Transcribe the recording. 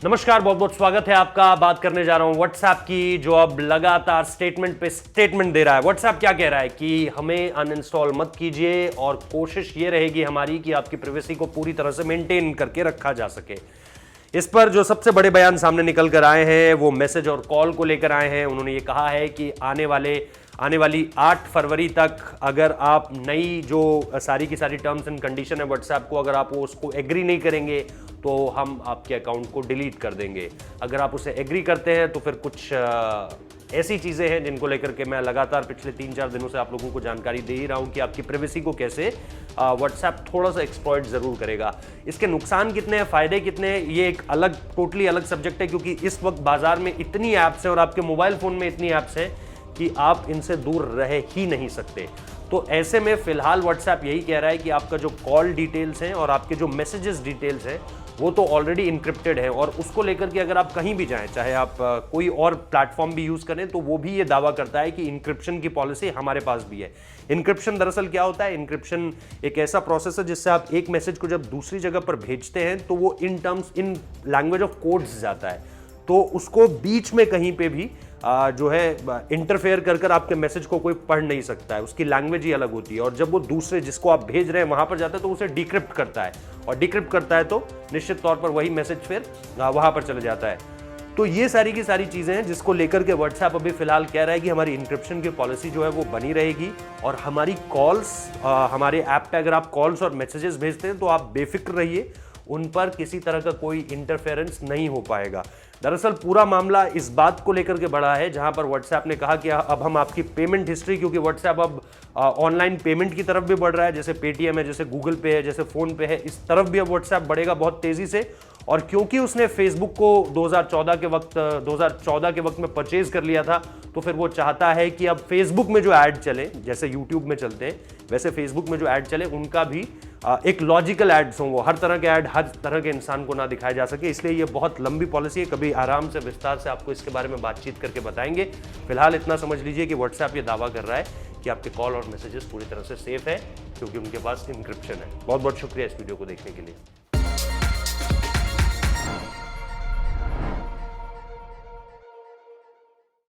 नमस्कार, बहुत बहुत स्वागत है आपका। बात करने जा रहा हूं व्हाट्सएप की, जो अब लगातार स्टेटमेंट पे स्टेटमेंट दे रहा है। व्हाट्सएप क्या कह रहा है कि हमें अनइंस्टॉल मत कीजिए और कोशिश ये रहेगी हमारी कि आपकी प्राइवेसी को पूरी तरह से मेंटेन करके रखा जा सके। इस पर जो सबसे बड़े बयान सामने निकल कर आए हैं वो मैसेज और कॉल को लेकर आए हैं। उन्होंने ये कहा है कि आने वाली 8 फरवरी तक अगर आप नई जो सारी की सारी टर्म्स एंड कंडीशन है व्हाट्सएप को, अगर आप उसको एग्री नहीं करेंगे तो हम आपके अकाउंट को डिलीट कर देंगे। अगर आप उसे एग्री करते हैं तो फिर कुछ ऐसी चीज़ें हैं जिनको लेकर के मैं लगातार पिछले 3-4 दिनों से आप लोगों को जानकारी दे ही रहा हूं कि आपकी प्राइवेसी को कैसे व्हाट्सएप थोड़ा सा एक्सप्लॉइट ज़रूर करेगा। इसके नुकसान कितने हैं, फ़ायदे कितने हैं, ये एक टोटली अलग सब्जेक्ट है, क्योंकि इस वक्त बाजार में इतनी ऐप्स हैं और आपके मोबाइल फ़ोन में इतनी ऐप्स हैं कि आप इनसे दूर रह ही नहीं सकते। तो ऐसे में फिलहाल व्हाट्सएप यही कह रहा है कि आपका जो कॉल डिटेल्स हैं और आपके जो मैसेजेस डिटेल्स हैं वो तो ऑलरेडी इंक्रिप्टेड है, और उसको लेकर के अगर आप कहीं भी जाएं, चाहे आप कोई और प्लेटफॉर्म भी यूज़ करें, तो वो भी ये दावा करता है कि इंक्रिप्शन की पॉलिसी हमारे पास भी है। इंक्रिप्शन दरअसल क्या होता है? इंक्रिप्शन एक ऐसा प्रोसेस है जिससे आप एक मैसेज को जब दूसरी जगह पर भेजते हैं तो वो इन लैंग्वेज ऑफ कोड्स जाता है, तो उसको बीच में कहीं पे भी जो है इंटरफेयर कर आपके मैसेज को कोई पढ़ नहीं सकता है। उसकी लैंग्वेज ही अलग होती है, और जब वो दूसरे जिसको आप भेज रहे हैं वहां पर जाता है तो उसे डिक्रिप्ट करता है, और डिक्रिप्ट करता है तो निश्चित तौर पर वही मैसेज फिर वहां पर चले जाता है। तो ये सारी की सारी चीजें हैं जिसको लेकर के व्हाट्सएप अभी फिलहाल कह रहा है कि हमारी इंक्रिप्शन की पॉलिसी जो है वो बनी रहेगी, और हमारी कॉल्स, हमारे ऐप पे अगर आप कॉल्स और मैसेजेस भेजते हैं तो आप बेफिक्र रहिए, उन पर किसी तरह का कोई इंटरफेरेंस नहीं हो पाएगा। दरअसल पूरा मामला इस बात को लेकर के बढ़ा है, जहां पर व्हाट्सएप ने कहा कि अब हम आपकी पेमेंट हिस्ट्री, क्योंकि व्हाट्सएप अब ऑनलाइन पेमेंट की तरफ भी बढ़ रहा है, जैसे पेटीएम है, जैसे गूगल पे है, जैसे फोन पे है, इस तरफ भी अब व्हाट्सएप बढ़ेगा बहुत तेजी से। और क्योंकि उसने फेसबुक को 2014 के वक्त में परचेज कर लिया था, तो फिर वो चाहता है कि अब फेसबुक में जो ऐड चले, जैसे यूट्यूब में चलते हैं वैसे फेसबुक में जो ऐड चले, उनका भी एक लॉजिकल एड्स हों, वो हर तरह के ऐड हर तरह के इंसान को ना दिखाया जा सके। इसलिए ये बहुत लंबी पॉलिसी है, कभी आराम से विस्तार से आपको इसके बारे में बातचीत करके बताएंगे। फिलहाल इतना समझ लीजिए कि व्हाट्सएप ये दावा कर रहा है कि आपके कॉल और मैसेजेस पूरी तरह से सेफ है, क्योंकि उनके पास इंक्रिप्शन है। बहुत बहुत शुक्रिया इस वीडियो को देखने के लिए।